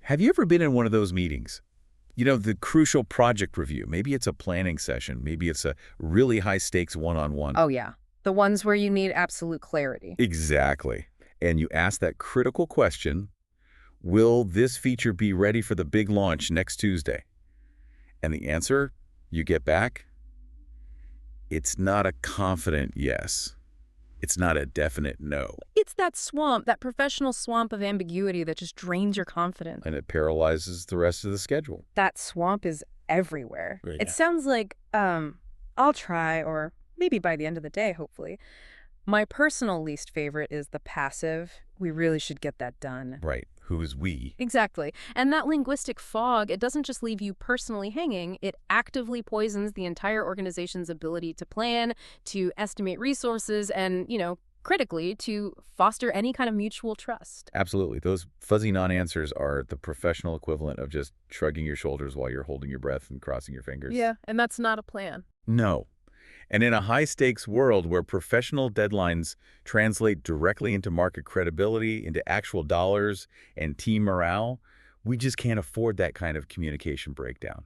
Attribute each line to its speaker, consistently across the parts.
Speaker 1: Have you ever been in one of those meetings? You know, the crucial project review. Maybe it's a planning session. Maybe it's a really high-stakes one-on-one.
Speaker 2: Oh, yeah. The ones where you need absolute clarity.
Speaker 1: Exactly. And you ask that critical question, will this feature be ready for the big launch next Tuesday? And the answer you get back, it's not a confident yes. It's not a definite no.
Speaker 2: It's that swamp, that professional swamp of ambiguity that just drains your confidence.
Speaker 1: And it paralyzes the rest of the schedule.
Speaker 2: That swamp is everywhere.
Speaker 1: Right.
Speaker 2: It sounds like, I'll try, or maybe by the end of the day, hopefully. My personal least favorite is the passive, we really should get that done.
Speaker 1: Right. Who's we?
Speaker 2: Exactly. And that linguistic fog, it doesn't just leave you personally hanging, it actively poisons the entire organization's ability to plan, to estimate resources, and, critically, to foster any kind of mutual trust.
Speaker 1: Absolutely. Those fuzzy non-answers are the professional equivalent of just shrugging your shoulders while you're holding your breath and crossing your fingers.
Speaker 2: Yeah, and that's not a plan.
Speaker 1: No. And in a high-stakes world where professional deadlines translate directly into market credibility, into actual dollars and team morale, we just can't afford that kind of communication breakdown.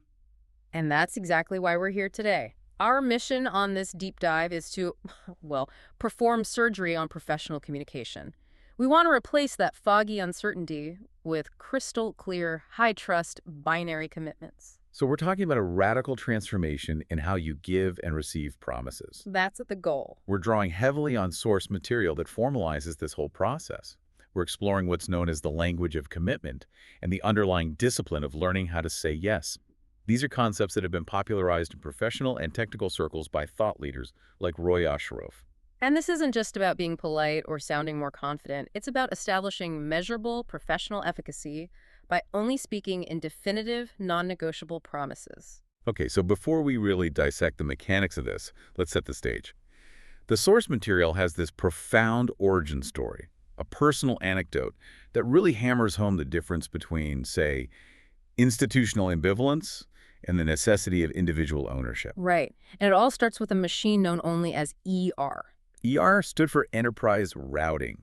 Speaker 2: And that's exactly why we're here today. Our mission on this deep dive is to, perform surgery on professional communication. We want to replace that foggy uncertainty with crystal clear, high-trust, binary commitments.
Speaker 1: So we're talking about a radical transformation in how you give and receive promises.
Speaker 2: That's the goal.
Speaker 1: We're drawing heavily on source material that formalizes this whole process. We're exploring what's known as the language of commitment and the underlying discipline of learning how to say yes. These are concepts that have been popularized in professional and technical circles by thought leaders like Roy Osheroff.
Speaker 2: And this isn't just about being polite or sounding more confident. It's about establishing measurable professional efficacy by only speaking in definitive, non-negotiable promises.
Speaker 1: Okay, so before we really dissect the mechanics of this, let's set the stage. The source material has this profound origin story, a personal anecdote that really hammers home the difference between, say, institutional ambivalence and the necessity of individual ownership.
Speaker 2: Right. And it all starts with a machine known only as ER.
Speaker 1: ER stood for Enterprise Routing.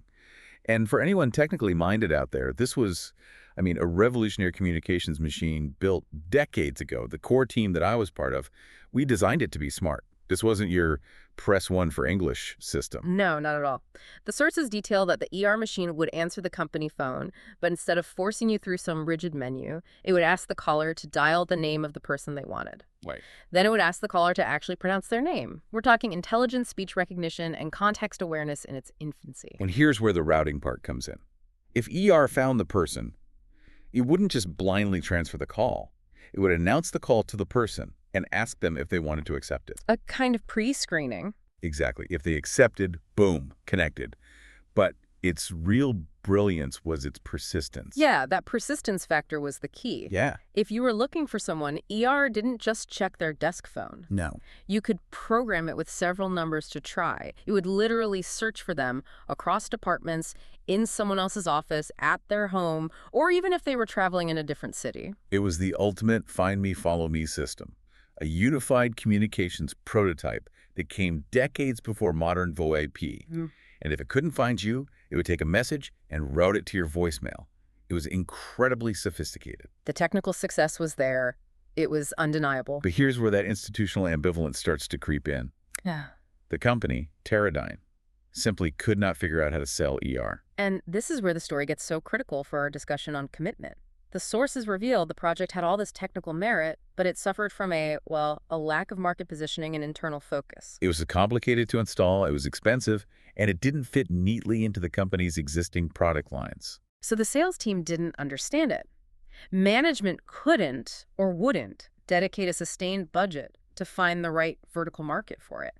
Speaker 1: And for anyone technically minded out there, this was, a revolutionary communications machine built decades ago. The core team that I was part of, we designed it to be smart. This wasn't your press 1 for English system.
Speaker 2: No, not at all. The sources detail that the ER machine would answer the company phone, but instead of forcing you through some rigid menu, it would ask the caller to dial the name of the person they wanted.
Speaker 1: Right.
Speaker 2: Then it would ask the caller to actually pronounce their name. We're talking intelligent speech recognition and context awareness in its infancy.
Speaker 1: And here's where the routing part comes in. If ER found the person, it wouldn't just blindly transfer the call. It would announce the call to the person and ask them if they wanted to accept it.
Speaker 2: A kind of pre-screening.
Speaker 1: Exactly. If they accepted, boom, connected. But its real brilliance was its persistence.
Speaker 2: Yeah, that persistence factor was the key.
Speaker 1: Yeah.
Speaker 2: If you were looking for someone, ER didn't just check their desk phone.
Speaker 1: No.
Speaker 2: You could program it with several numbers to try. It would literally search for them across departments, in someone else's office, at their home, or even if they were traveling in a different city.
Speaker 1: It was the ultimate find me, follow me system. A unified communications prototype that came decades before modern VoIP. And if it couldn't find you, it would take a message and route it to your voicemail. It was incredibly sophisticated.
Speaker 2: The technical success was there. It was undeniable.
Speaker 1: But here's where that institutional ambivalence starts to creep in.
Speaker 2: Yeah.
Speaker 1: The company, Teradyne, simply could not figure out how to sell ER.
Speaker 2: And this is where the story gets so critical for our discussion on commitment. The sources revealed the project had all this technical merit, but it suffered from a lack of market positioning and internal focus.
Speaker 1: It was complicated to install, it was expensive, and it didn't fit neatly into the company's existing product lines.
Speaker 2: So the sales team didn't understand it. Management couldn't or wouldn't dedicate a sustained budget to find the right vertical market for it.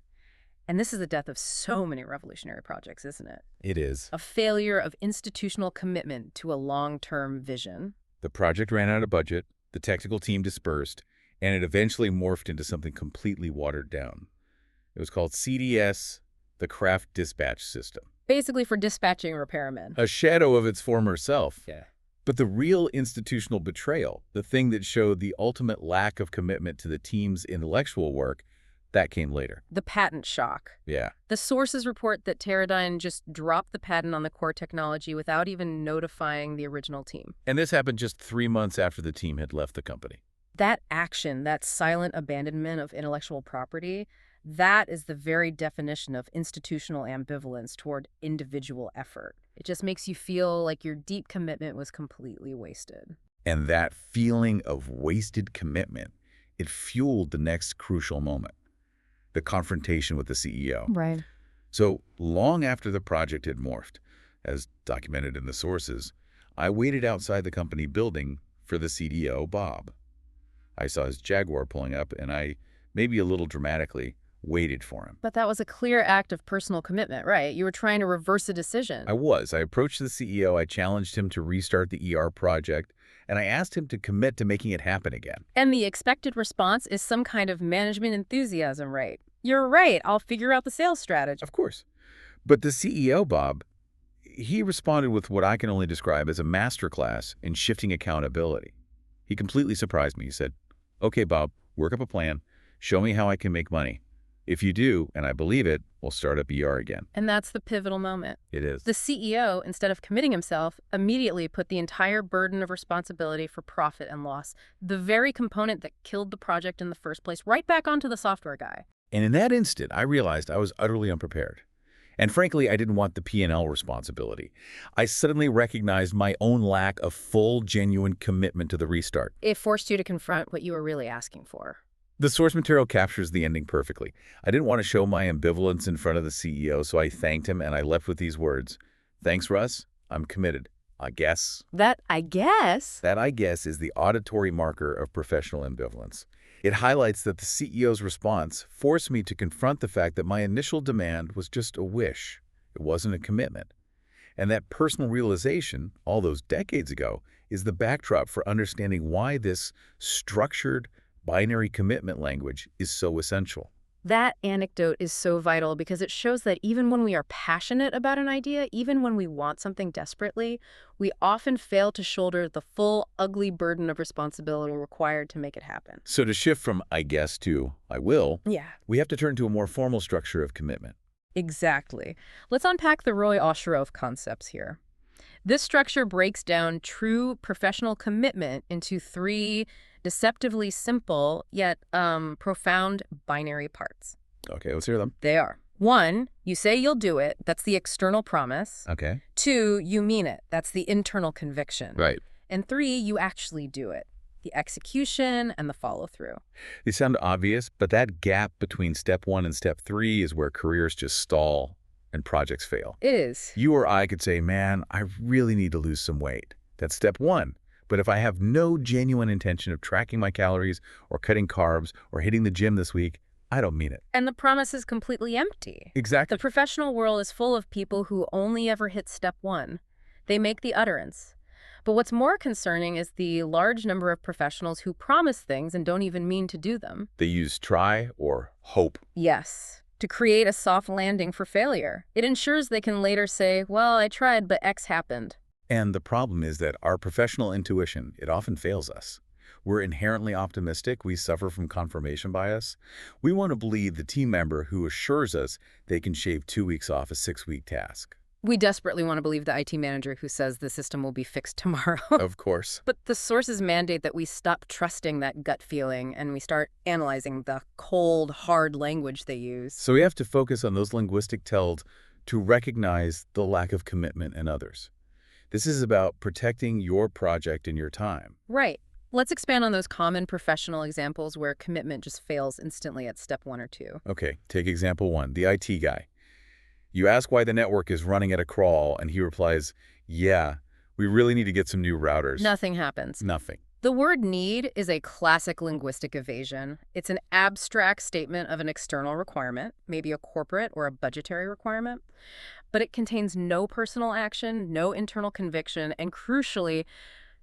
Speaker 2: And this is the death of so many revolutionary projects, isn't it?
Speaker 1: It is.
Speaker 2: A failure of institutional commitment to a long-term vision.
Speaker 1: The project ran out of budget, the technical team dispersed, and it eventually morphed into something completely watered down. It was called CDS, the Craft Dispatch System.
Speaker 2: Basically for dispatching repairmen.
Speaker 1: A shadow of its former self.
Speaker 2: Yeah.
Speaker 1: But the real institutional betrayal, the thing that showed the ultimate lack of commitment to the team's intellectual work, That came later.
Speaker 2: The patent shock.
Speaker 1: Yeah.
Speaker 2: The sources report that Teradyne just dropped the patent on the core technology without even notifying the original team.
Speaker 1: And this happened just 3 months after the team had left the company.
Speaker 2: That action, that silent abandonment of intellectual property, that is the very definition of institutional ambivalence toward individual effort. It just makes you feel like your deep commitment was completely wasted.
Speaker 1: And that feeling of wasted commitment, it fueled the next crucial moment, the confrontation with the CEO.
Speaker 2: Right.
Speaker 1: So long after the project had morphed, as documented in the sources, I waited outside the company building for the CDO, Bob. I saw his Jaguar pulling up, and I, maybe a little dramatically, waited for him.
Speaker 2: But that was a clear act of personal commitment, right? You were trying to reverse a decision.
Speaker 1: I approached the CEO, I challenged him to restart the ER project, and I asked him to commit to making it happen again.
Speaker 2: And the expected response is some kind of management enthusiasm, right? You're right, I'll figure out the sales strategy.
Speaker 1: Of course. But the CEO, Bob, he responded with what I can only describe as a masterclass in shifting accountability. He completely surprised me. He said, "Okay, Bob, work up a plan. Show me how I can make money. If you do, and I believe it, we'll start up ER again."
Speaker 2: And that's the pivotal moment.
Speaker 1: It is.
Speaker 2: The CEO, instead of committing himself, immediately put the entire burden of responsibility for profit and loss, the very component that killed the project in the first place, right back onto the software guy.
Speaker 1: And in that instant, I realized I was utterly unprepared. And frankly, I didn't want the P&L responsibility. I suddenly recognized my own lack of full, genuine commitment to the restart.
Speaker 2: It forced you to confront what you were really asking for.
Speaker 1: The source material captures the ending perfectly. I didn't want to show my ambivalence in front of the CEO, so I thanked him and I left with these words. "Thanks, Russ. I'm committed. I guess."
Speaker 2: That, I guess,
Speaker 1: That, I guess, is the auditory marker of professional ambivalence. It highlights that the CEO's response forced me to confront the fact that my initial demand was just a wish. It wasn't a commitment. And that personal realization, all those decades ago, is the backdrop for understanding why this structured, binary commitment language is so essential.
Speaker 2: that anecdote is so vital because it shows that even when we are passionate about an idea, even when we want something desperately, we often fail to shoulder the full, ugly burden of responsibility required to make it happen.
Speaker 1: So to shift from "I guess" to "I will,"
Speaker 2: Yeah.
Speaker 1: we have to turn to a more formal structure of commitment.
Speaker 2: Exactly. Let's unpack the Roy Osherov concepts here. This structure breaks down true professional commitment into 3 deceptively simple yet profound binary parts.
Speaker 1: Okay, let's hear them.
Speaker 2: They are: 1, you say you'll do it. That's the external promise.
Speaker 1: Okay.
Speaker 2: 2, you mean it. That's the internal conviction.
Speaker 1: Right.
Speaker 2: And 3, you actually do it. The execution and the follow-through.
Speaker 1: These sound obvious, but that gap between step 1 and step 3 is where careers just stall and projects fail.
Speaker 2: It is.
Speaker 1: You or I could say, "Man, I really need to lose some weight." That's step 1. But if I have no genuine intention of tracking my calories or cutting carbs or hitting the gym this week, I don't mean it.
Speaker 2: And the promise is completely empty.
Speaker 1: Exactly.
Speaker 2: The professional world is full of people who only ever hit step 1. They make the utterance. But what's more concerning is the large number of professionals who promise things and don't even mean to do them.
Speaker 1: They use try or hope.
Speaker 2: Yes, to create a soft landing for failure. It ensures they can later say, well, I tried, but X happened.
Speaker 1: And the problem is that our professional intuition, it often fails us. We're inherently optimistic. We suffer from confirmation bias. We want to believe the team member who assures us they can shave 2 weeks off a 6-week task.
Speaker 2: We desperately want to believe the IT manager who says the system will be fixed tomorrow.
Speaker 1: Of course.
Speaker 2: But the sources mandate that we stop trusting that gut feeling and we start analyzing the cold, hard language they use.
Speaker 1: So we have to focus on those linguistic tells to recognize the lack of commitment in others. This is about protecting your project and your time.
Speaker 2: Right. Let's expand on those common professional examples where commitment just fails instantly at step 1 or 2.
Speaker 1: Okay, take example 1, the IT guy. You ask why the network is running at a crawl, and he replies, "Yeah, we really need to get some new routers."
Speaker 2: Nothing happens.
Speaker 1: Nothing.
Speaker 2: The word need is a classic linguistic evasion. It's an abstract statement of an external requirement, maybe a corporate or a budgetary requirement, but it contains no personal action, no internal conviction, and crucially,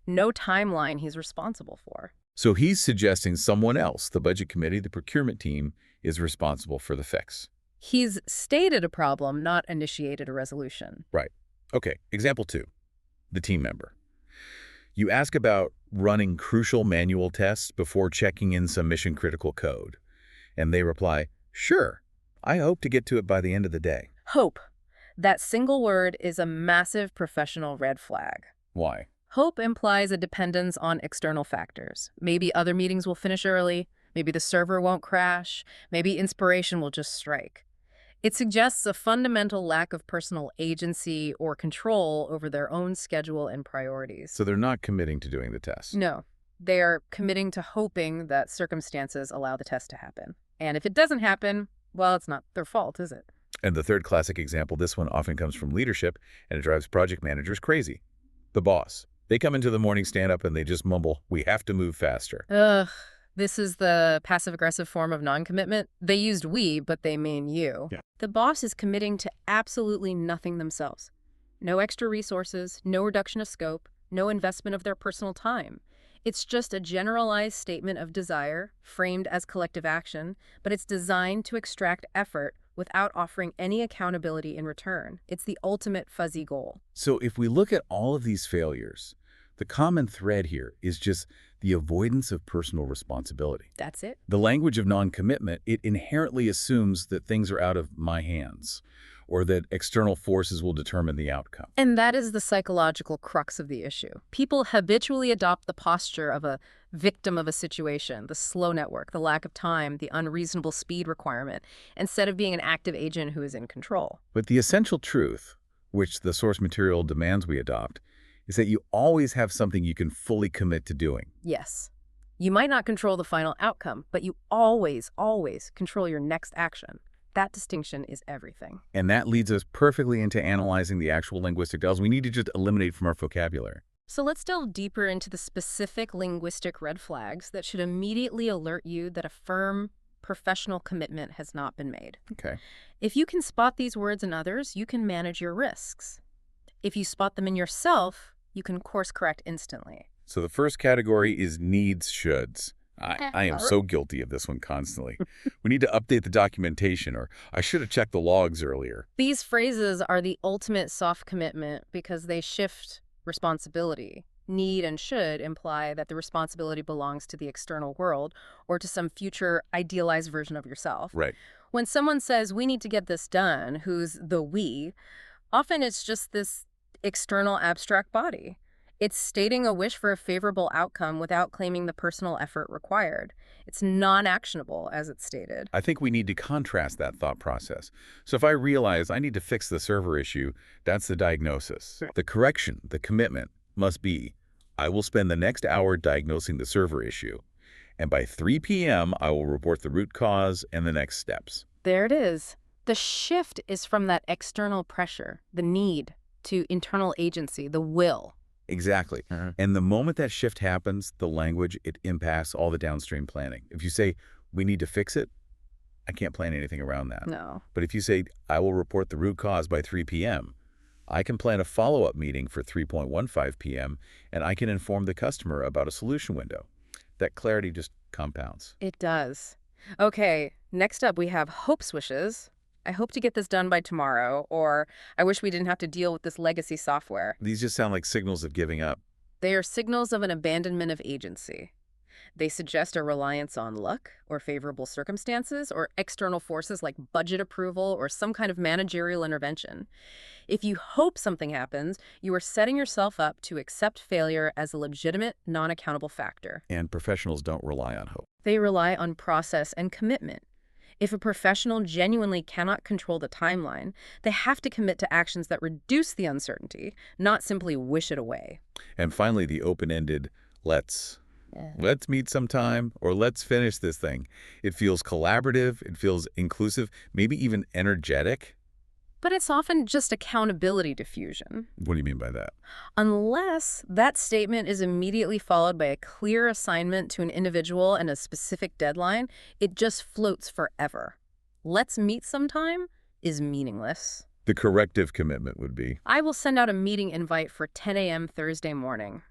Speaker 2: no timeline he's responsible for.
Speaker 1: So he's suggesting someone else, the budget committee, the procurement team, is responsible for the fix.
Speaker 2: He's stated a problem, not initiated a resolution.
Speaker 1: Right. Okay, example 2, the team member. You ask about running crucial manual tests before checking in some mission-critical code, and they reply, Sure. I hope to get to it by the end of the day.
Speaker 2: Hope. That single word is a massive professional red flag.
Speaker 1: Why?
Speaker 2: Hope implies a dependence on external factors. Maybe other meetings will finish early, maybe the server won't crash, maybe inspiration will just strike. It suggests a fundamental lack of personal agency or control over their own schedule and priorities.
Speaker 1: So they're not committing to doing the test.
Speaker 2: No, they are committing to hoping that circumstances allow the test to happen. And if it doesn't happen, well, it's not their fault, is it?
Speaker 1: And the third classic example, this one often comes from leadership, and it drives project managers crazy. The boss. They come into the morning stand-up and they just mumble, "We have to move faster."
Speaker 2: Ugh, this is the passive-aggressive form of non-commitment. They used we, but they mean you.
Speaker 1: Yeah.
Speaker 2: The boss is committing to absolutely nothing themselves. No extra resources, no reduction of scope, no investment of their personal time. It's just a generalized statement of desire, framed as collective action, but it's designed to extract effort without offering any accountability in return. It's the ultimate fuzzy goal.
Speaker 1: So if we look at all of these failures, the common thread here is just the avoidance of personal responsibility.
Speaker 2: That's it.
Speaker 1: The language of non-commitment, it inherently assumes that things are out of my hands, or that external forces will determine the outcome.
Speaker 2: And that is the psychological crux of the issue. People habitually adopt the posture of a victim of a situation, the slow network, the lack of time, the unreasonable speed requirement, instead of being an active agent who is in control.
Speaker 1: But the essential truth, which the source material demands we adopt, is that you always have something you can fully commit to doing.
Speaker 2: Yes. You might not control the final outcome, but you always, always control your next action. That distinction is everything.
Speaker 1: And that leads us perfectly into analyzing the actual linguistic dells we need to just eliminate from our vocabulary.
Speaker 2: So let's delve deeper into the specific linguistic red flags that should immediately alert you that a firm, professional commitment has not been made.
Speaker 1: Okay.
Speaker 2: If you can spot these words in others, you can manage your risks. If you spot them in yourself, you can course correct instantly.
Speaker 1: So the first category is needs shoulds. I am so guilty of this one constantly. We need to update the documentation, or I should have checked the logs earlier.
Speaker 2: These phrases are the ultimate soft commitment because they shift responsibility. Need and should imply that the responsibility belongs to the external world or to some future idealized version of yourself.
Speaker 1: Right.
Speaker 2: When someone says, "We need to get this done," who's the we, often it's just this external abstract body. It's stating a wish for a favorable outcome without claiming the personal effort required. It's non-actionable, as it's stated.
Speaker 1: I think we need to contrast that thought process. So if I realize I need to fix the server issue, that's the diagnosis. The correction, the commitment, must be, I will spend the next hour diagnosing the server issue, and by 3 p.m. I will report the root cause and the next steps.
Speaker 2: There it is. The shift is from that external pressure, the need, to internal agency, the will.
Speaker 1: Exactly. And the moment that shift happens, the language, it impacts all the downstream planning. If you say, we need to fix it, I can't plan anything around that.
Speaker 2: No.
Speaker 1: But if you say, I will report the root cause by 3 p.m., I can plan a follow-up meeting for 3:15 p.m., and I can inform the customer about a solution window. That clarity just compounds.
Speaker 2: It does. Okay, next up we have hope swishes. I hope to get this done by tomorrow, or I wish we didn't have to deal with this legacy software.
Speaker 1: These just sound like signals of giving up.
Speaker 2: They are signals of an abandonment of agency. They suggest a reliance on luck or favorable circumstances or external forces like budget approval or some kind of managerial intervention. If you hope something happens, you are setting yourself up to accept failure as a legitimate, non-accountable factor.
Speaker 1: And professionals don't rely on hope.
Speaker 2: They rely on process and commitment. If a professional genuinely cannot control the timeline, they have to commit to actions that reduce the uncertainty, not simply wish it away.
Speaker 1: And finally, the open-ended, let's meet sometime, or let's finish this thing. It feels collaborative, it feels inclusive, maybe even energetic.
Speaker 2: But it's often just accountability diffusion.
Speaker 1: What do you mean by that?
Speaker 2: Unless that statement is immediately followed by a clear assignment to an individual and a specific deadline, it just floats forever. Let's meet sometime is meaningless.
Speaker 1: The corrective commitment would be,
Speaker 2: I will send out a meeting invite for 10 a.m. Thursday morning.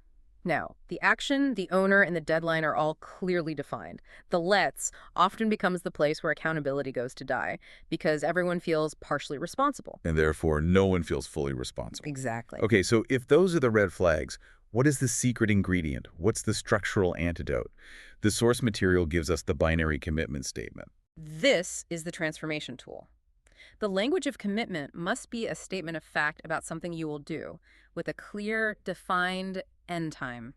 Speaker 2: Now, the action, the owner, and the deadline are all clearly defined. The let's often becomes the place where accountability goes to die because everyone feels partially responsible.
Speaker 1: and therefore no one feels fully responsible.
Speaker 2: Exactly.
Speaker 1: Okay, so if those are the red flags, what is the secret ingredient? What's the structural antidote? The source material gives us the binary commitment statement.
Speaker 2: This is the transformation tool. The language of commitment must be a statement of fact about something you will do, with a clear, defined end time.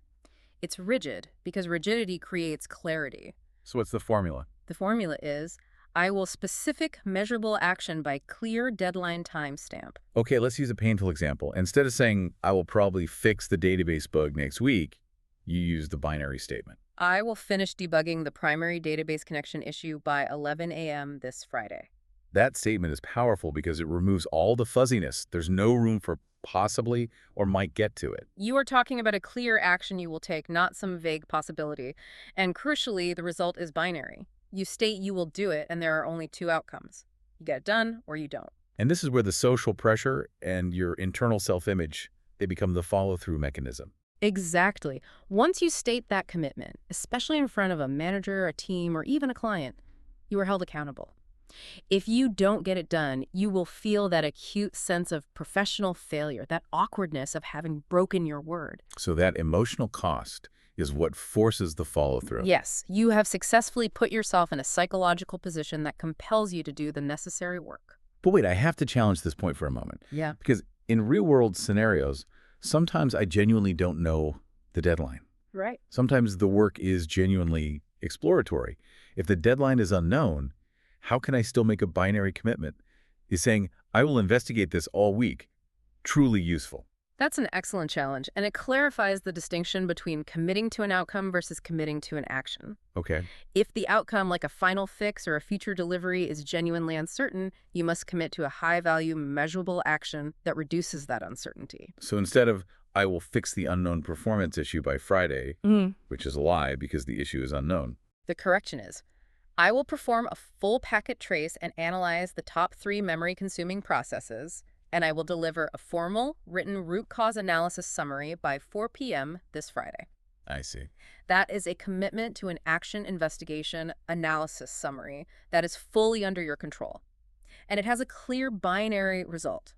Speaker 2: It's rigid because rigidity creates clarity.
Speaker 1: So what's the formula?
Speaker 2: The formula is, I will specific measurable action by clear deadline timestamp.
Speaker 1: Okay, let's use a painful example. Instead of saying, I will probably fix the database bug next week, you use the binary statement.
Speaker 2: I will finish debugging the primary database connection issue by 11 a.m. this Friday.
Speaker 1: That statement is powerful because it removes all the fuzziness. There's no room for possibly or might get to it.
Speaker 2: You are talking about a clear action you will take, not some vague possibility. And crucially, the result is binary. You state you will do it, and there are only two outcomes. You get it done or you don't.
Speaker 1: And this is where the social pressure and your internal self-image, they become the follow-through mechanism.
Speaker 2: Exactly. Once you state that commitment, especially in front of a manager, a team, or even a client, you are held accountable. If you don't get it done, you will feel that acute sense of professional failure, that awkwardness of having broken your word.
Speaker 1: So that emotional cost is what forces the follow-through.
Speaker 2: Yes, you have successfully put yourself in a psychological position that compels you to do the necessary work.
Speaker 1: But wait, I have to challenge this point for a moment.
Speaker 2: Yeah.
Speaker 1: Because in real-world scenarios, sometimes I genuinely don't know the deadline.
Speaker 2: Right.
Speaker 1: Sometimes the work is genuinely exploratory. If the deadline is unknown, how can I still make a binary commitment? Is saying, I will investigate this all week, truly useful?
Speaker 2: That's an excellent challenge, and it clarifies the distinction between committing to an outcome versus committing to an action.
Speaker 1: Okay.
Speaker 2: If the outcome, like a final fix or a future delivery, is genuinely uncertain, you must commit to a high-value, measurable action that reduces that uncertainty.
Speaker 1: So instead of, I will fix the unknown performance issue by Friday, which is a lie because the issue is unknown.
Speaker 2: The correction is, I will perform a full packet trace and analyze the top 3 memory-consuming processes, and I will deliver a formal, written root cause analysis summary by 4 p.m. this Friday.
Speaker 1: I see.
Speaker 2: That is a commitment to an action investigation analysis summary that is fully under your control. And it has a clear binary result.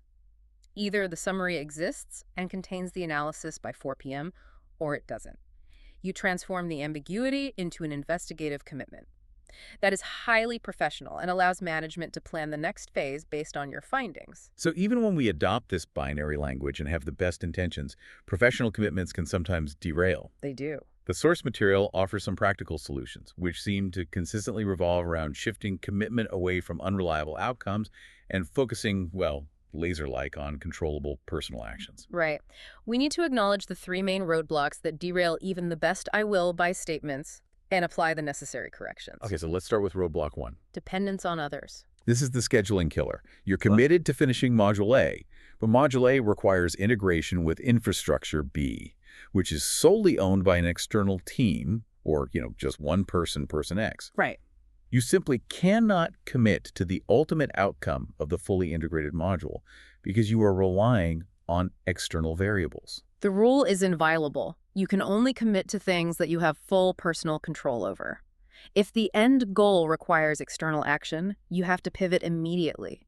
Speaker 2: Either the summary exists and contains the analysis by 4 p.m., or it doesn't. You transform the ambiguity into an investigative commitment. That is highly professional and allows management to plan the next phase based on your findings.
Speaker 1: So even when we adopt this binary language and have the best intentions, professional commitments can sometimes derail.
Speaker 2: They do.
Speaker 1: The source material offers some practical solutions, which seem to consistently revolve around shifting commitment away from unreliable outcomes and focusing, well, laser-like on controllable personal actions.
Speaker 2: Right. We need to acknowledge the 3 main roadblocks that derail even the best I will by statements and apply the necessary corrections.
Speaker 1: Okay, so let's start with roadblock 1.
Speaker 2: Dependence on others.
Speaker 1: This is the scheduling killer. You're committed to finishing Module A, but Module A requires integration with Infrastructure B, which is solely owned by an external team, or, just one person, person X.
Speaker 2: Right.
Speaker 1: You simply cannot commit to the ultimate outcome of the fully integrated module because you are relying on external variables.
Speaker 2: The rule is inviolable. You can only commit to things that you have full personal control over. If the end goal requires external action, you have to pivot immediately.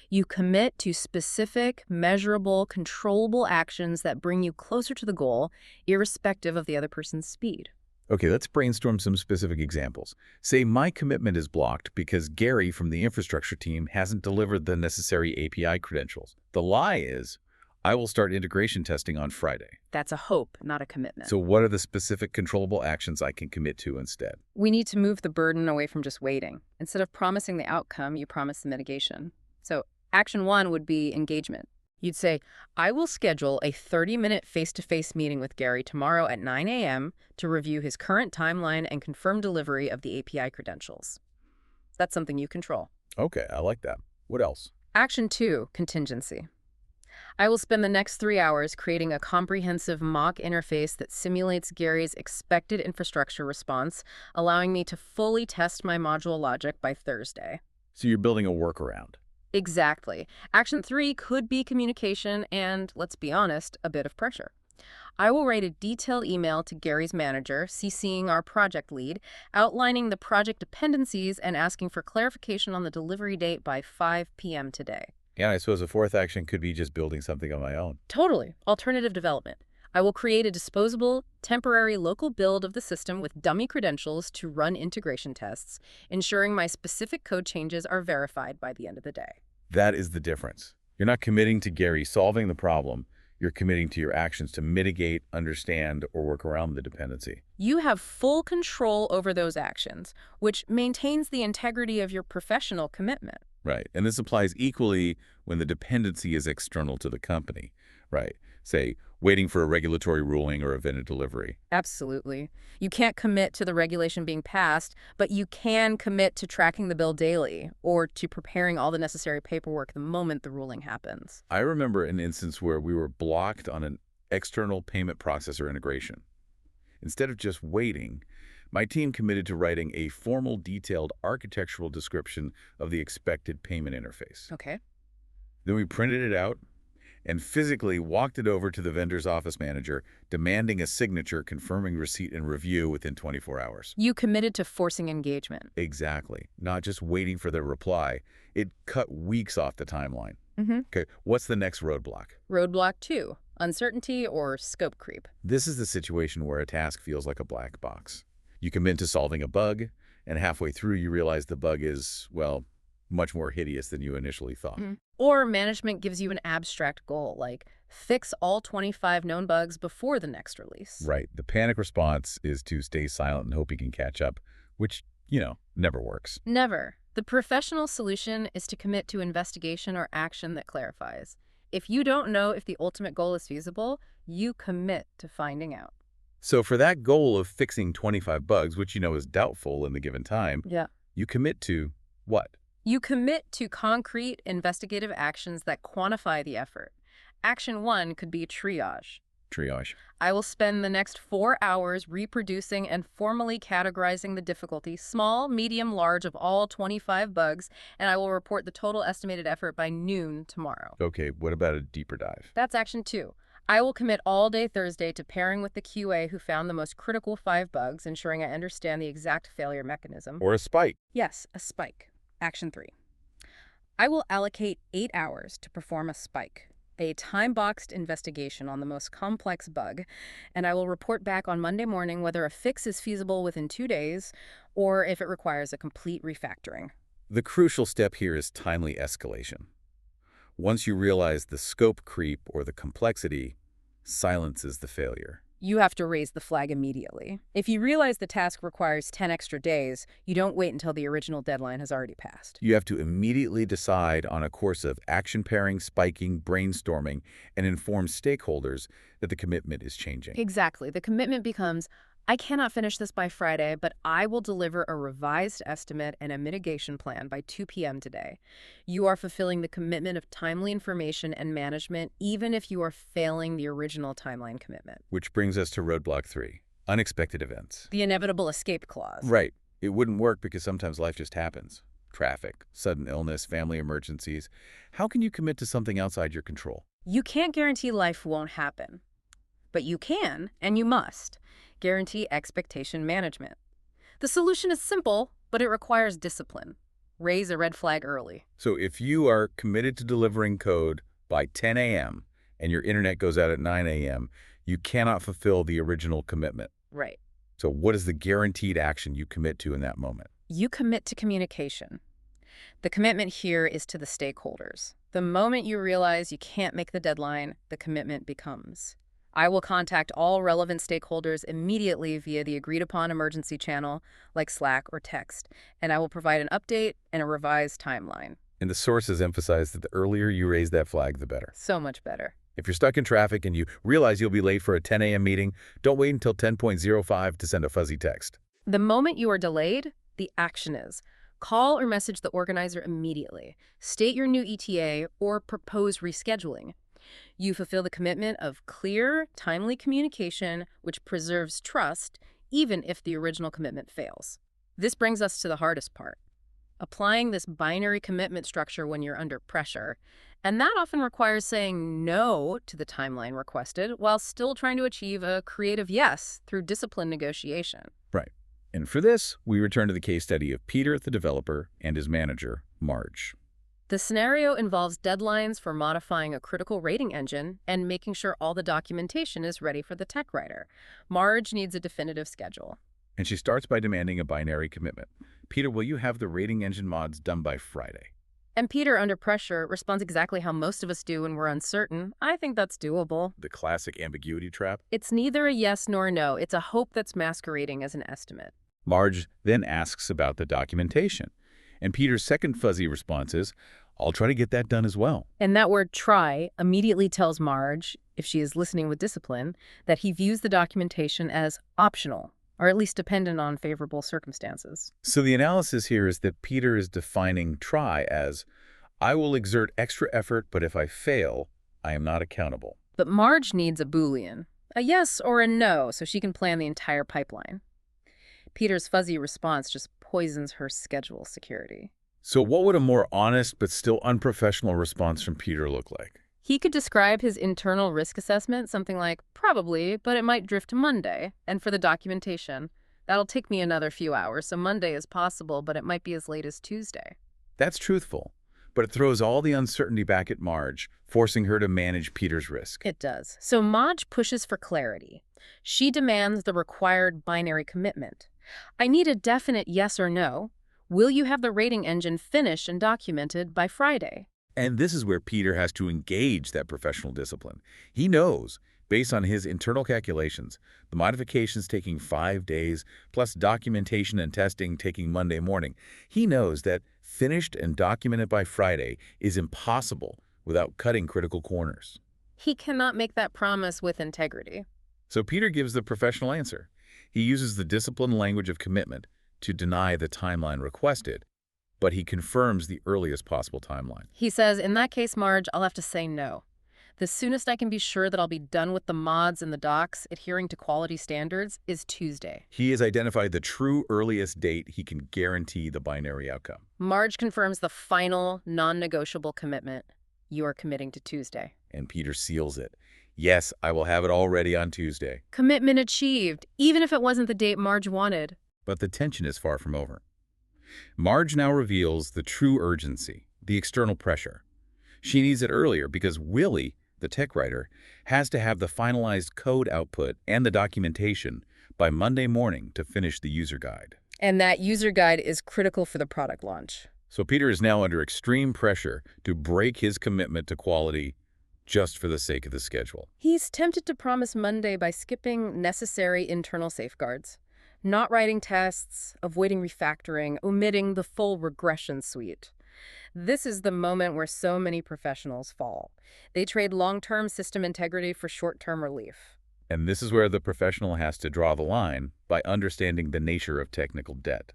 Speaker 2: You commit to specific, measurable, controllable actions that bring you closer to the goal, irrespective of the other person's speed.
Speaker 1: Okay, let's brainstorm some specific examples. Say my commitment is blocked because Gary from the infrastructure team hasn't delivered the necessary API credentials. The lie is, I will start integration testing on Friday.
Speaker 2: That's a hope, not a commitment.
Speaker 1: So what are the specific controllable actions I can commit to instead?
Speaker 2: We need to move the burden away from just waiting. Instead of promising the outcome, you promise the mitigation. So action 1 would be engagement. You'd say, I will schedule a 30-minute face-to-face meeting with Gary tomorrow at 9 a.m. to review his current timeline and confirm delivery of the API credentials. That's something you control.
Speaker 1: Okay, I like that. What else?
Speaker 2: Action 2, contingency. I will spend the next 3 hours creating a comprehensive mock interface that simulates Gary's expected infrastructure response, allowing me to fully test my module logic by Thursday.
Speaker 1: So you're building a workaround.
Speaker 2: Exactly. Action 3 could be communication and, let's be honest, a bit of pressure. I will write a detailed email to Gary's manager, CCing our project lead, outlining the project dependencies and asking for clarification on the delivery date by 5 p.m. today.
Speaker 1: Yeah, I suppose a fourth action could be just building something on my own.
Speaker 2: Totally. Alternative development. I will create a disposable, temporary local build of the system with dummy credentials to run integration tests, ensuring my specific code changes are verified by the end of the day.
Speaker 1: That is the difference. You're not committing to Gary solving the problem. You're committing to your actions to mitigate, understand, or work around the dependency.
Speaker 2: You have full control over those actions, which maintains the integrity of your professional commitment.
Speaker 1: Right. And this applies equally when the dependency is external to the company. Right. Say, waiting for a regulatory ruling or a vendor delivery.
Speaker 2: Absolutely. You can't commit to the regulation being passed, but you can commit to tracking the bill daily or to preparing all the necessary paperwork the moment the ruling happens.
Speaker 1: I remember an instance where we were blocked on an external payment processor integration. Instead of just waiting, my team committed to writing a formal, detailed architectural description of the expected payment interface.
Speaker 2: Okay.
Speaker 1: Then we printed it out and physically walked it over to the vendor's office manager, demanding a signature confirming receipt and review within 24 hours.
Speaker 2: You committed to forcing engagement.
Speaker 1: Exactly. Not just waiting for their reply. It cut weeks off the timeline. Okay, what's the next roadblock?
Speaker 2: Roadblock 2, uncertainty or scope creep.
Speaker 1: This is the situation where a task feels like a black box. You commit to solving a bug, and halfway through you realize the bug is, well, much more hideous than you initially thought.
Speaker 2: Or management gives you an abstract goal, like fix all 25 known bugs before the next release.
Speaker 1: Right. The panic response is to stay silent and hope you can catch up, which, never works.
Speaker 2: Never. The professional solution is to commit to investigation or action that clarifies. If you don't know if the ultimate goal is feasible, you commit to finding out.
Speaker 1: So for that goal of fixing 25 bugs, which is doubtful in the given time, you commit to what?
Speaker 2: You commit to concrete investigative actions that quantify the effort. Action 1 could be triage.
Speaker 1: Triage.
Speaker 2: I will spend the next 4 hours reproducing and formally categorizing the difficulty, small, medium, large, of all 25 bugs, and I will report the total estimated effort by noon tomorrow.
Speaker 1: Okay, what about a deeper dive?
Speaker 2: That's action 2. I will commit all day Thursday to pairing with the QA who found the most critical 5 bugs, ensuring I understand the exact failure mechanism.
Speaker 1: Or a spike.
Speaker 2: Yes, a spike. Action 3. I will allocate 8 hours to perform a spike, a time-boxed investigation on the most complex bug, and I will report back on Monday morning whether a fix is feasible within 2 days or if it requires a complete refactoring.
Speaker 1: The crucial step here is timely escalation. Once you realize the scope creep or the complexity, silence is the failure.
Speaker 2: You have to raise the flag immediately. If you realize the task requires 10 extra days, you don't wait until the original deadline has already passed.
Speaker 1: You have to immediately decide on a course of action pairing, spiking, brainstorming, and inform stakeholders that the commitment is changing.
Speaker 2: Exactly. The commitment becomes, I cannot finish this by Friday, but I will deliver a revised estimate and a mitigation plan by 2 p.m. today. You are fulfilling the commitment of timely information and management, even if you are failing the original timeline commitment.
Speaker 1: Which brings us to roadblock 3, unexpected events.
Speaker 2: The inevitable escape clause.
Speaker 1: Right. It wouldn't work because sometimes life just happens. Traffic, sudden illness, family emergencies. How can you commit to something outside your control?
Speaker 2: You can't guarantee life won't happen. But you can, and you must, guarantee expectation management. The solution is simple, but it requires discipline. Raise a red flag early.
Speaker 1: So if you are committed to delivering code by 10 a.m. and your internet goes out at 9 a.m., you cannot fulfill the original commitment.
Speaker 2: Right.
Speaker 1: So what is the guaranteed action you commit to in that moment?
Speaker 2: You commit to communication. The commitment here is to the stakeholders. The moment you realize you can't make the deadline, the commitment becomes, I will contact all relevant stakeholders immediately via the agreed-upon emergency channel, like Slack or text, and I will provide an update and a revised timeline.
Speaker 1: And the sources emphasize that the earlier you raise that flag, the better.
Speaker 2: So much better.
Speaker 1: If you're stuck in traffic and you realize you'll be late for a 10 a.m. meeting, don't wait until 10:05 to send a fuzzy text.
Speaker 2: The moment you are delayed, the action is, call or message the organizer immediately, state your new ETA, or propose rescheduling. You fulfill the commitment of clear, timely communication, which preserves trust, even if the original commitment fails. This brings us to the hardest part, applying this binary commitment structure when you're under pressure. And that often requires saying no to the timeline requested while still trying to achieve a creative yes through disciplined negotiation.
Speaker 1: Right. And for this, we return to the case study of Peter, the developer, and his manager, Marge.
Speaker 2: The scenario involves deadlines for modifying a critical rating engine and making sure all the documentation is ready for the tech writer. Marge needs a definitive schedule.
Speaker 1: And she starts by demanding a binary commitment. Peter, will you have the rating engine mods done by Friday?
Speaker 2: And Peter, under pressure, responds exactly how most of us do when we're uncertain. I think that's doable.
Speaker 1: The classic ambiguity trap.
Speaker 2: It's neither a yes nor a no. It's a hope that's masquerading as an estimate.
Speaker 1: Marge then asks about the documentation. And Peter's second fuzzy response is, I'll try to get that done as well.
Speaker 2: And that word try immediately tells Marge, if she is listening with discipline, that he views the documentation as optional, or at least dependent on favorable circumstances.
Speaker 1: So the analysis here is that Peter is defining try as, I will exert extra effort, but if I fail, I am not accountable.
Speaker 2: But Marge needs a Boolean, a yes or a no, so she can plan the entire pipeline. Peter's fuzzy response just poisons her schedule security.
Speaker 1: So what would a more honest but still unprofessional response from Peter look like?
Speaker 2: He could describe his internal risk assessment something like, probably, but it might drift to Monday. And for the documentation, that'll take me another few hours, so Monday is possible, but it might be as late as Tuesday.
Speaker 1: That's truthful, but it throws all the uncertainty back at Marge, forcing her to manage Peter's risk.
Speaker 2: It does. So Marge pushes for clarity. She demands the required binary commitment. I need a definite yes or no. Will you have the rating engine finished and documented by Friday?
Speaker 1: And this is where Peter has to engage that professional discipline. He knows, based on his internal calculations, the modifications taking 5 days, plus documentation and testing taking Monday morning, he knows that finished and documented by Friday is impossible without cutting critical corners.
Speaker 2: He cannot make that promise with integrity.
Speaker 1: So Peter gives the professional answer. He uses the disciplined language of commitment to deny the timeline requested, but he confirms the earliest possible timeline.
Speaker 2: He says, in that case, Marge, I'll have to say no. The soonest I can be sure that I'll be done with the mods and the docs adhering to quality standards is Tuesday.
Speaker 1: He has identified the true earliest date he can guarantee the binary outcome.
Speaker 2: Marge confirms the final, non-negotiable commitment. You are committing to Tuesday.
Speaker 1: And Peter seals it. Yes, I will have it all ready on Tuesday.
Speaker 2: Commitment achieved, even if it wasn't the date Marge wanted.
Speaker 1: But the tension is far from over. Marge now reveals the true urgency, the external pressure. She needs it earlier because Willie, the tech writer, has to have the finalized code output and the documentation by Monday morning to finish the user guide.
Speaker 2: And that user guide is critical for the product launch.
Speaker 1: So Peter is now under extreme pressure to break his commitment to quality just for the sake of the schedule.
Speaker 2: He's tempted to promise Monday by skipping necessary internal safeguards, not writing tests, avoiding refactoring, omitting the full regression suite. This is the moment where so many professionals fall. They trade long-term system integrity for short-term relief.
Speaker 1: And this is where the professional has to draw the line by understanding the nature of technical debt.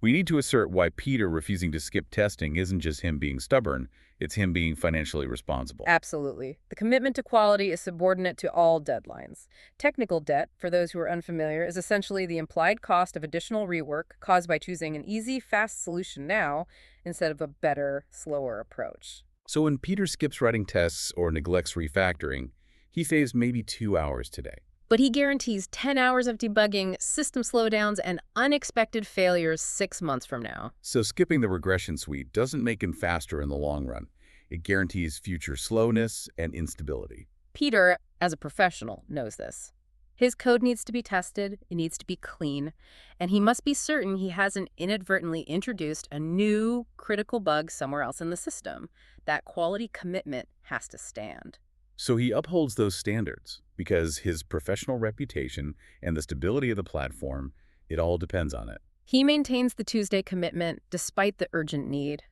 Speaker 1: We need to assert why Peter refusing to skip testing isn't just him being stubborn, it's him being financially responsible.
Speaker 2: Absolutely. The commitment to quality is subordinate to all deadlines. Technical debt, for those who are unfamiliar, is essentially the implied cost of additional rework caused by choosing an easy, fast solution now instead of a better, slower approach.
Speaker 1: So when Peter skips writing tests or neglects refactoring, he saves maybe 2 hours today.
Speaker 2: But he guarantees 10 hours of debugging, system slowdowns, and unexpected failures 6 months from now.
Speaker 1: So skipping the regression suite doesn't make him faster in the long run. It guarantees future slowness and instability.
Speaker 2: Peter, as a professional, knows this. His code needs to be tested, it needs to be clean, and he must be certain he hasn't inadvertently introduced a new critical bug somewhere else in the system. That quality commitment has to stand.
Speaker 1: So he upholds those standards because his professional reputation and the stability of the platform, it all depends on it.
Speaker 2: He maintains the Tuesday commitment despite the urgent need.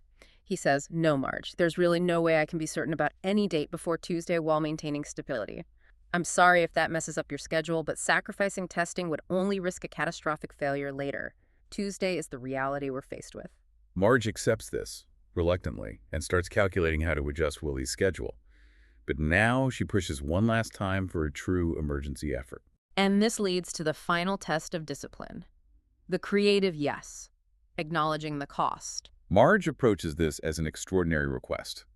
Speaker 2: He says, no, Marge, there's really no way I can be certain about any date before Tuesday while maintaining stability. I'm sorry if that messes up your schedule, but sacrificing testing would only risk a catastrophic failure later. Tuesday is the reality we're faced with.
Speaker 1: Marge accepts this, reluctantly, and starts calculating how to adjust Willie's schedule. But now she pushes one last time for a true emergency effort.
Speaker 2: And this leads to the final test of discipline. The creative yes, acknowledging the cost.
Speaker 1: Marge approaches this as an extraordinary request.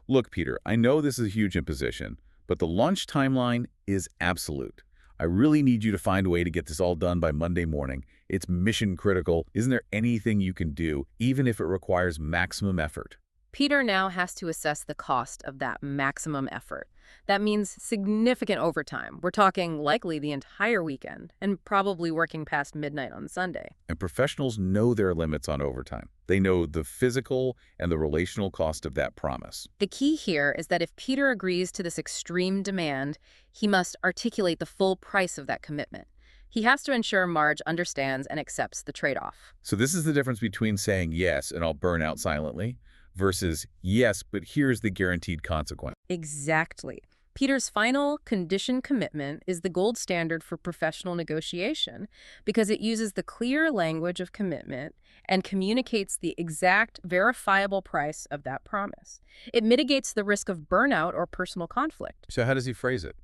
Speaker 1: Look, Peter, I know this is a huge imposition, but the launch timeline is absolute. I really need you to find a way to get this all done by Monday morning. It's mission critical. Isn't there anything you can do, even if it requires maximum effort?
Speaker 2: Peter now has to assess the cost of that maximum effort. That means significant overtime. We're talking likely the entire weekend and probably working past midnight on Sunday.
Speaker 1: And professionals know their limits on overtime. They know the physical and the relational cost of that promise.
Speaker 2: The key here is that if Peter agrees to this extreme demand, he must articulate the full price of that commitment. He has to ensure Marge understands and accepts the trade-off.
Speaker 1: So this is the difference between saying yes and I'll burn out silently versus yes, but here's the guaranteed consequence.
Speaker 2: Exactly. Peter's final condition commitment is the gold standard for professional negotiation because it uses the clear language of commitment and communicates the exact verifiable price of that promise. It mitigates the risk of burnout or personal conflict.
Speaker 1: So how does he phrase it?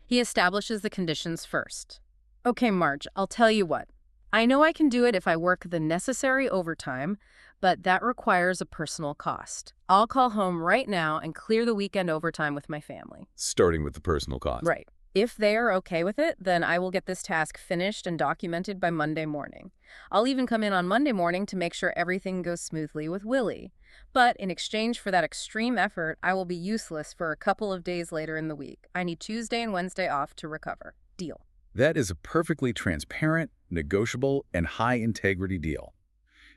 Speaker 2: He establishes the conditions first. Okay, Marge, I'll tell you what. I know I can do it if I work the necessary overtime, but that requires a personal cost. I'll call home right now and clear the weekend overtime with my family.
Speaker 1: Starting with the personal cost.
Speaker 2: Right. If they are okay with it, then I will get this task finished and documented by Monday morning. I'll even come in on Monday morning to make sure everything goes smoothly with Willie. But in exchange for that extreme effort, I will be useless for a couple of days later in the week. I need Tuesday and Wednesday off to recover. Deal.
Speaker 1: That is a perfectly transparent, negotiable, and high-integrity deal.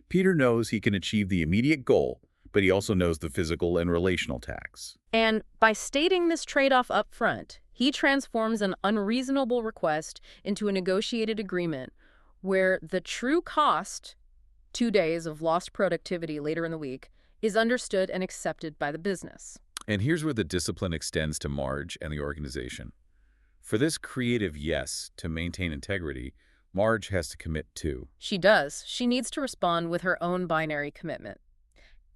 Speaker 1: Peter knows he can achieve the immediate goal, but he also knows the physical and relational tax.
Speaker 2: And by stating this trade-off up front, he transforms an unreasonable request into a negotiated agreement where the true cost, 2 days of lost productivity later in the week, is understood and accepted by the business.
Speaker 1: And here's where the discipline extends to Marge and the organization. For this creative yes to maintain integrity, Marge has to commit too.
Speaker 2: She does. She needs to respond with her own binary commitment.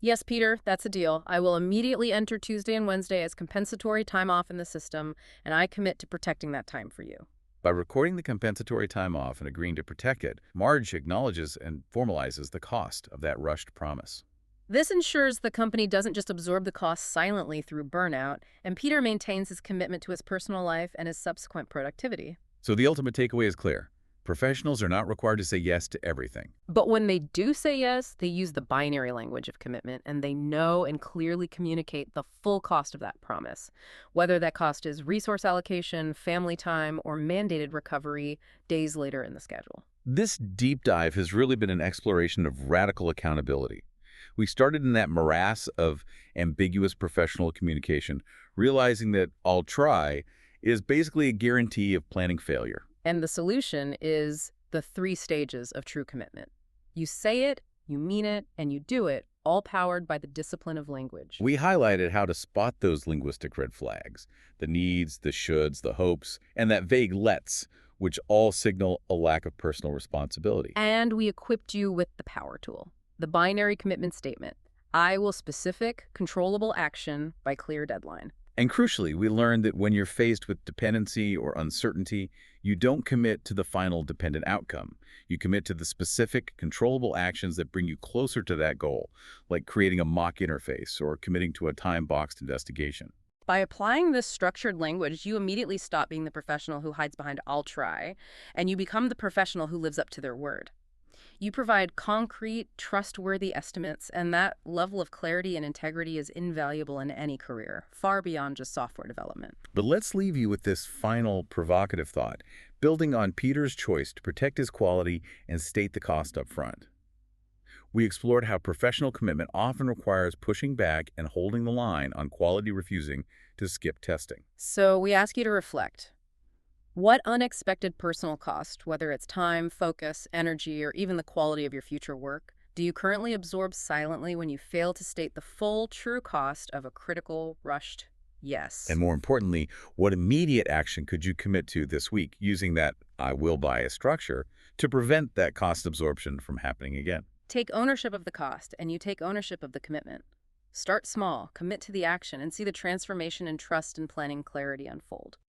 Speaker 2: Yes, Peter, that's a deal. I will immediately enter Tuesday and Wednesday as compensatory time off in the system, and I commit to protecting that time for you.
Speaker 1: By recording the compensatory time off and agreeing to protect it, Marge acknowledges and formalizes the cost of that rushed promise.
Speaker 2: This ensures the company doesn't just absorb the costs silently through burnout, and Peter maintains his commitment to his personal life and his subsequent productivity.
Speaker 1: So the ultimate takeaway is clear. Professionals are not required to say yes to everything.
Speaker 2: But when they do say yes, they use the binary language of commitment, and they know and clearly communicate the full cost of that promise, whether that cost is resource allocation, family time, or mandated recovery days later in the schedule.
Speaker 1: This deep dive has really been an exploration of radical accountability. We started in that morass of ambiguous professional communication, realizing that "I'll try" is basically a guarantee of planning failure.
Speaker 2: And the solution is the 3 stages of true commitment. You say it, you mean it, and you do it, all powered by the discipline of language.
Speaker 1: We highlighted how to spot those linguistic red flags, the needs, the shoulds, the hopes, and that vague lets, which all signal a lack of personal responsibility.
Speaker 2: And we equipped you with the power tool, the binary commitment statement. I will specific, controllable action by clear deadline.
Speaker 1: And crucially, we learned that when you're faced with dependency or uncertainty, you don't commit to the final dependent outcome. You commit to the specific, controllable actions that bring you closer to that goal, like creating a mock interface or committing to a time-boxed investigation.
Speaker 2: By applying this structured language, you immediately stop being the professional who hides behind "I'll try," and you become the professional who lives up to their word. You provide concrete, trustworthy estimates, and that level of clarity and integrity is invaluable in any career, far beyond just software development.
Speaker 1: But let's leave you with this final provocative thought, building on Peter's choice to protect his quality and state the cost up front. We explored how professional commitment often requires pushing back and holding the line on quality, refusing to skip testing.
Speaker 2: So we ask you to reflect. What unexpected personal cost, whether it's time, focus, energy, or even the quality of your future work, do you currently absorb silently when you fail to state the full, true cost of a critical, rushed yes?
Speaker 1: And more importantly, what immediate action could you commit to this week using that "I will bias" structure to prevent that cost absorption from happening again?
Speaker 2: Take ownership of the cost, and you take ownership of the commitment. Start small, commit to the action, and see the transformation in trust and planning clarity unfold.